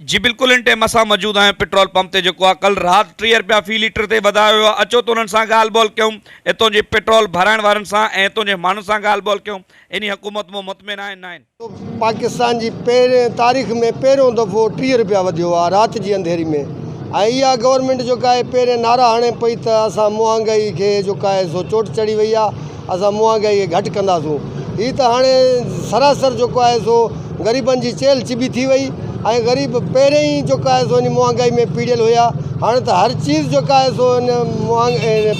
जी बिल्कुल in time असां मौजूद आहियूं पेट्रोल पंप ते जेको आहे कल राति 30 रुपया फी लीटर ते वधायो आहे। अचो त उन्हनि सां ॻाल्हि ॿोल कयूं, हितों जे पेट्रोल भराइण वारनि सां ऐं हितों जे माण्हुनि सां ॻाल्हि ॿोल कयूं। इन हुकूमत में मुतमिन आहिनि न आहिनि? पाकिस्तान जी पहिरें तारीख़ में पहिरियों दफ़ो 30 रुपया वधियो आहे राति जी अंधेरी में। ऐं इहा गवर्नमेंट जेका आहे पहिरें नारा हणे पई त असां महांगाई खे जेका आहे सो चोट चढ़ी वई आहे, असां महांगाई खे घटि कंदासूं। हीअ त हाणे सरासर जेको आहे सो ग़रीबनि जी चेल चिबी थी वई ऐं ग़रीब पहिरें ई जेका आहे सो इन महांगाई में पीड़ियल हुया। हाणे त हर चीज़ जेका आहे सो इन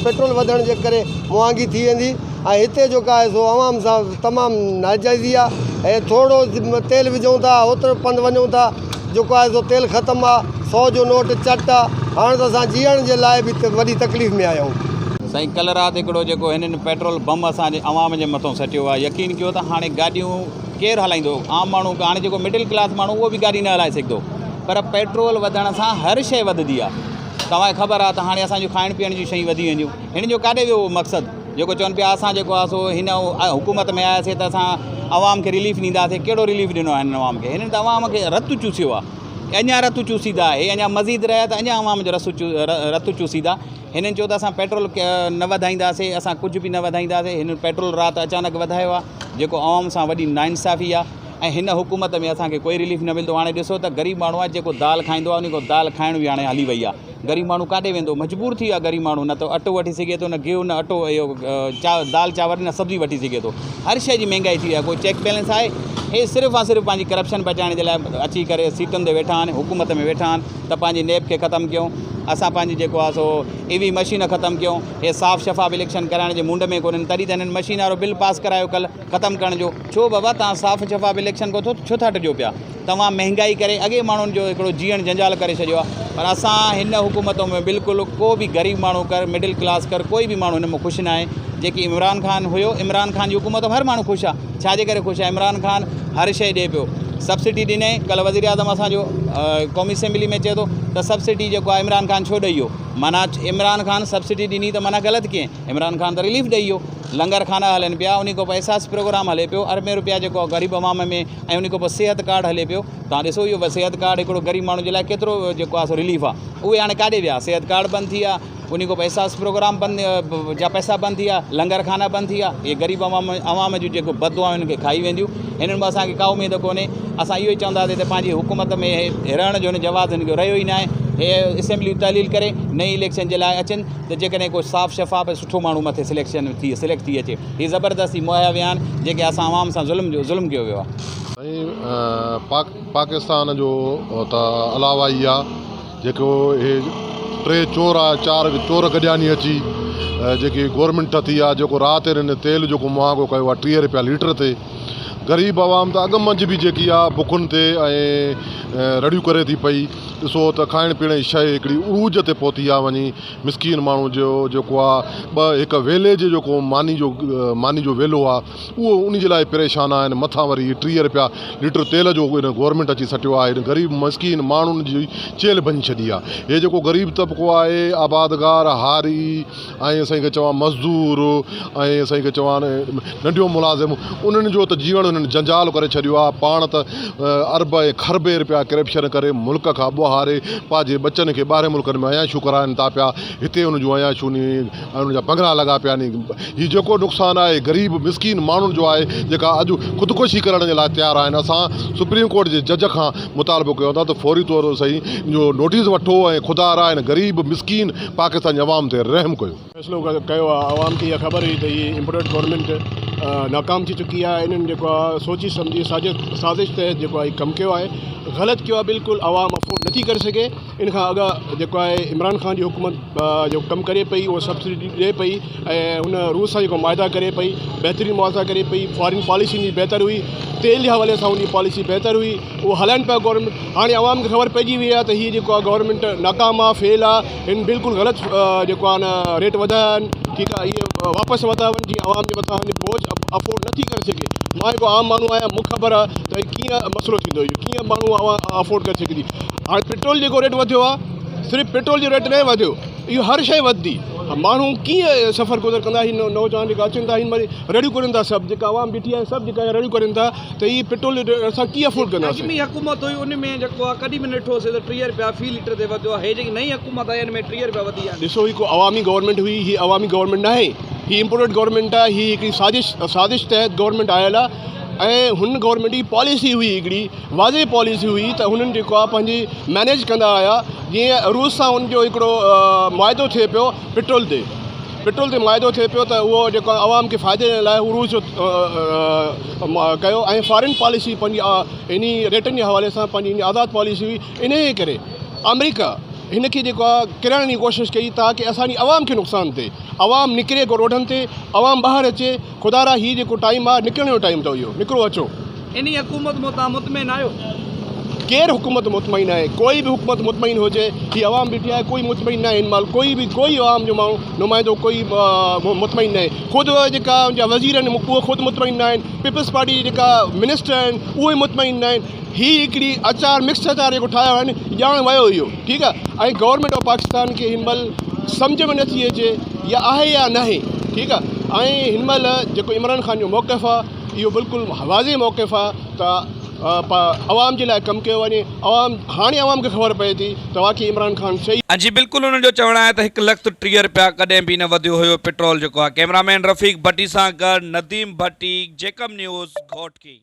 पेट्रोल वधण जे करे महांगी थी वेंदी ऐं हिते जेका आहे सो आवाम सां तमामु नाजाइज़ी आहे। ऐं थोरो तेल विझूं था ओतिरो पंधु वञूं था, जेको आहे सो तेल ख़तमु आहे, 100 जो नोट चट आहे। हाणे त असां जीअण जे लाइ बि वॾी तकलीफ़ में आया आहियूं। साईं कल राति हिकिड़ो जेको हिननि पेट्रोल बम असांजे अवाम जे मथां सटियो आहे। यकीन कयो त हाणे गाॾियूं केरु हलाईंदो? आम माण्हू, हाणे जेको मिडिल क्लास माण्हू उहो बि गाॾी न हलाए सघंदो। पर पेट्रोल वधण सां हर शइ वधंदी आहे। तव्हांखे ख़बर आहे त हाणे असांजूं खाइण पीअण जूं शयूं वधी वेंदियूं। हिन जो काॾे वियो मक़सदु जेको चवनि पिया असां जेको आहे सो हिन हुकूमत में आयासीं त असां अवाम खे रिलीफ ॾींदासीं। कहिड़ो रिलीफ ॾिनो आहे हिन अवाम खे? हिननि त अवाम खे रतु चूसियो आहे। अञा रतु चूसीदा, हे अञा मज़ीद रहिया त अञा अवाम जो रतु चूसीदा। हिननि चयो त असां पेट्रोल न वधाईंदासीं, असां कुझु बि न वधाईंदासीं। हिन पेट्रोल राति अचानक वधायो आहे जेको अवाम सां वॾी नाइंसाफ़ी आहे। ऐं हिन हुकूमत में असांखे कोई रिलीफ न मिलंदो। हाणे ॾिसो त ग़रीब माण्हू आहे जेको दाल खाईंदो आहे, उन खां दाल खाइण बि हाणे हली वई आहे। ग़रीब माण्हू काॾे वेंदो? मजबूर थी वियो आहे ग़रीब माण्हू। न त अटो वठी सघे थो, न गिहु, न अटो, इहो दाल चांवर, न सब्ज़ी वठी सघे थो। हर शइ जी महांगाई थी आहे। कोई चेक बैलेंस आहे? हे सिर्फ़ु ऐं सिर्फ़ु पंहिंजी करप्शन बचाइण जे लाइ अची करे सीटुनि ते वेठा आहिनि, हुकूमत में वेठा आहिनि। त पंहिंजी नेब खे ख़तमु कयूं, असां पंहिंजी जेको आहे सो EV मशीन ख़तमु कयूं। हे साफ़ शफ़ाफ़ इलेक्शन कराइण जे मुंड में कोन्हनि, तॾहिं त हिननि मशीन वारो बिल पास करायो कल्ह ख़तमु करण जो। छो बाबा तव्हां साफ़ शफ़ाफ़ इलेक्शन को छो था टिजो पिया? तव्हां महांगाई करे अॻे माण्हुनि जो हिकिड़ो जीअण जंजाल करे छॾियो आहे। पर असां हिन हुकूमतों में बिल्कुलु को बि ग़रीब माण्हू कर, मिडिल क्लास कर, कोई बि माण्हू हिन में ख़ुशि न आहे। जेकी इमरान खान हुयो, इमरान खान जी हुकूमत में हर माण्हू ख़ुशि आहे। छाजे करे ख़ुशि आहे? इमरान खान हर शइ ॾिए पियो। सब्सिडी ॾिनई, कल्ह वज़ीर आज़म असांजो क़ौमी असेंबली में चए थो त सब्सिडी जेको आहे इमरान खान छो ॾेई वियो? माना इमरान खान सब्सिडी ॾिनी त माना ग़लति कीअं? इमरान खान त रिलीफ ॾेई वियो। लंगर खाना हलनि पिया, उन खां पोइ एहसास प्रोग्राम हले पियो अरबें रुपया जेको आहे ग़रीब अवाम में, ऐं उन खां पोइ सिहत कार्ड हले पियो। तव्हां ॾिसो इहो सिहत कार्ड हिकिड़ो ग़रीब माण्हू जे लाइ केतिरो जेको आहे सो रिलीफ आहे। उहे हाणे काॾे विया? सिहत कार्ड बंदि थी विया, उन खां पोइ एहसास प्रोग्राम बंदि जा पैसा बंदि थी विया, लंगर खाना बंदि थी विया। इहे ग़रीब अवाम जूं जेको बददुआ आहिनि उनखे खाई वेंदियूं। हिननि में असांखे का उमेद कोन्हे। असां इहो ई चवंदासीं त पंहिंजी हुकूमत में रहण जो हिन जवाब हिनखे रहियो ई न आहे। हे असेंबली तहलील करे नई इलेक्शन जे लाइ अचनि त जेकॾहिं कोई साफ़ शफ़ाफ़ सुठो माण्हू मथे सिलेक्ट थी अचे। हीअ ज़बरदस्ती मुहैया विया आहिनि जेके असां अवाम सां ज़ुल्म कयो वियो आहे। पाकिस्तान जो त अलावा ई आहे जेको हे 3 चोर आहे, 4 चोर गॾियानी अची जेकी गवर्नमेंट थी आहे, जेको राति हिननि तेल जेको महांगो कयो आहे 30 रुपया लीटर ते। ग़रीब आवाम त अॻु मंझि बि जेकी आहे बुखुनि ते ऐं रड़ियूं करे थी पई। ॾिसो त खाइण पीअण जी शइ हिकिड़ी उरूज ते पहुती आहे। वञी मिसकीन माण्हू जो जेको आहे हिकु वेले जो जेको मानी जो वेलो आहे उहो उन जे लाइ परेशान आहिनि। मथां वरी 30 रुपया लीटर तेल जो गवर्नमेंट अची सटियो आहे। ग़रीब मिसकीन माण्हुनि जी चेल बनी छॾी आहे। हे जेको ग़रीब तबिको आहे, आबादगार, हारी ऐं असांखे चवां मज़दूर ऐं असांखे चवां नंढियो मुलाज़िम, उन्हनि जो त जीवन उन्हनि जंजाल करे छॾियो आहे। पाण त अरब ऐं खरबे रुपया करप्शन करे मुल्क खां ॿुहारे पंहिंजे बचनि खे ॿाहिरि मुल्कनि में अयाशूं कराइनि था पिया। हिते उन जूं अयाशूं ऐं उन जा बंगला लॻा पिया नी। हीउ जेको नुक़सानु आहे ग़रीब मिसकीन माण्हुनि जो आहे जेका अॼु ख़ुदकुशी करण जे लाइ तयारु आहिनि। असां सुप्रीम कोर्ट जे जज खां मुतालबो कयो था त फौरी तौर सही जो नोटिस वठो ऐं ख़ुदा राय ग़रीब मिसकीन पाकिस्तान जे अवाम ते रहम कयो। फ़ैसिलो कयो आहे। अवाम खे इहा ख़बर हुई त हीअ इम्पोर्टेड गवर्नमेंट नाकाम थी चुकी आहे। इन्हनि जेको आहे सोची सम्झी साज़िश तहत जेको आहे कमु कयो आहे, ग़लति कयो आहे। बिल्कुलु अवाम अफोर्ड नथी करे सघे। इन खां अॻु जेको आहे इमरान खान जी हुकूमत जो कमु करे पई, उहो सब्सिडी ॾिए पई ऐं हुन रूस सां जेको मुआदा करे पई, बहितरीनु मुआदा करे पई। फॉरेन पॉलिसी जी बहितर हुई, तेल जे हवाले सां उनजी पॉलिसी बहितर हुई, उहो हलाइनि पिया गवर्नमेंट। हाणे अवाम खे ख़बर पइजी वई आहे त हीअ जेको आहे गवर्नमेंट नाकाम आहे, फेल आहे। हिन बिल्कुलु ग़लति जेको आहे न रेट वधाया आहिनि। ठीकु आहे, इहे वापसि वधा वञनि जीअं अवाम जे मथां बोझ अफोर्ड नथी करे सघे। मां हिकु आम माण्हू आहियां, मूंखे ख़बर आहे त कीअं मसइलो थींदो, इहो कीअं माण्हू अफोर्ड करे सघंदी। हाणे पेट्रोल जेको रेट वधियो आहे, सिर्फ़ु पेट्रोल जो रेट न वधियो, इहो हर शइ वधंदी। माण्हू कीअं सफ़र गुज़र कंदा हिन नौजवान जेका अचनि था हिन वरी रड़ियूं करनि था सभु जेका आवाम बीठी आहे सभु जेका रड़ियूं करनि था त हीअ पेट्रोल असां कीअं अफोर्ड कंदासीं। अॻिमी हुकूमत हुई उन में जेको आहे कॾहिं बि ॾिठोसीं त 30 रुपया फी लीटर ते वधियो आहे। हे जेकी नई हुकूमत आहे हिन में 30 रुपया वधी आहे। ॾिसो हिकु अवामी गवर्नमेंट हुई, हीअ अवामी गवर्नमेंट न आहे, हीअ इम्पोर्टेड गवर्नमेंट आहे, हीअ हिकिड़ी साज़िश तहत गवर्नमेंट आयल आहे ऐं हुन गवर्नमेंट जी पॉलिसी हुई हिकिड़ी वाज़े पॉलिसी हुई त हुननि जेको आहे पंहिंजी मैनेज कंदा हुया। जीअं रूस सां हुनजो हिकिड़ो मुआदो थिए पियो पेट्रोल ते मुआदो थिए पियो त उहो जेको आवाम खे फ़ाइदे लाइ हू रूस जो कयो ऐं फॉरेन पॉलिसी पंहिंजी इन रेटनि जे हवाले सां पंहिंजी आज़ादु पॉलिसी हुई। इन जे करे अमेरिका हिन खे जेको आहे किरण जी कोशिशि कई ताकी असांजी आवाम खे नुक़सानु थिए, आवाम निकिरे को रोडनि ते, आवाम ॿाहिरि अचे। ख़ुदा हीअ जेको टाइम आहे निकिरण जो टाइम अथव, इहो निकिरो अचो। इन हुकूमत में तव्हां मुतमिन आहियो? केरु हुकूमत मुतमइन आहे? कोई बि हुकूमत मुतमइन हुजे, हीअ आवाम बीठी आहे, कोई मुतमइन न आहे हिन महिल। कोई आवाम जो माण्हू नुमाइंदो कोई मुतमइन न आहे। ख़ुदि जेका वज़ीर आहिनि उहे ख़ुदि मुतमइन न आहिनि, पीपल्स पार्टी जेका मिनिस्टर आहिनि उहे मुतमइन न आहिनि। हीअ हिकिड़ी अचार मिक्स अचार जेको ठाहियो आहे न ॼाण वियो इहो, ठीकु आहे। ऐं गवर्नमेंट ऑफ पाकिस्तान खे हिन महिल सम्झ में नथी अचे या आहे या न आहे, ठीकु आहे। ऐं हिन महिल जेको इमरान ख़ान जो मौक़िफ़ु आहे इहो बिल्कुलु वाज़े मौक़िफ़ु आहे त आवाम जे लाइ कमु कयो वञे। हाणे आवाम खे ख़बर पए थी त वाक़ई इमरान ख़ान सही। जी बिल्कुलु हुननि जो चवणु आहे त 1,30,000 रुपया कॾहिं बि न वधियो हुयो पेट्रोल जेको आहे। कैमरामैन रफ़ीक भट्टी सां गॾु नदीम भट्टी, जेकम न्यूज़, घोटकी।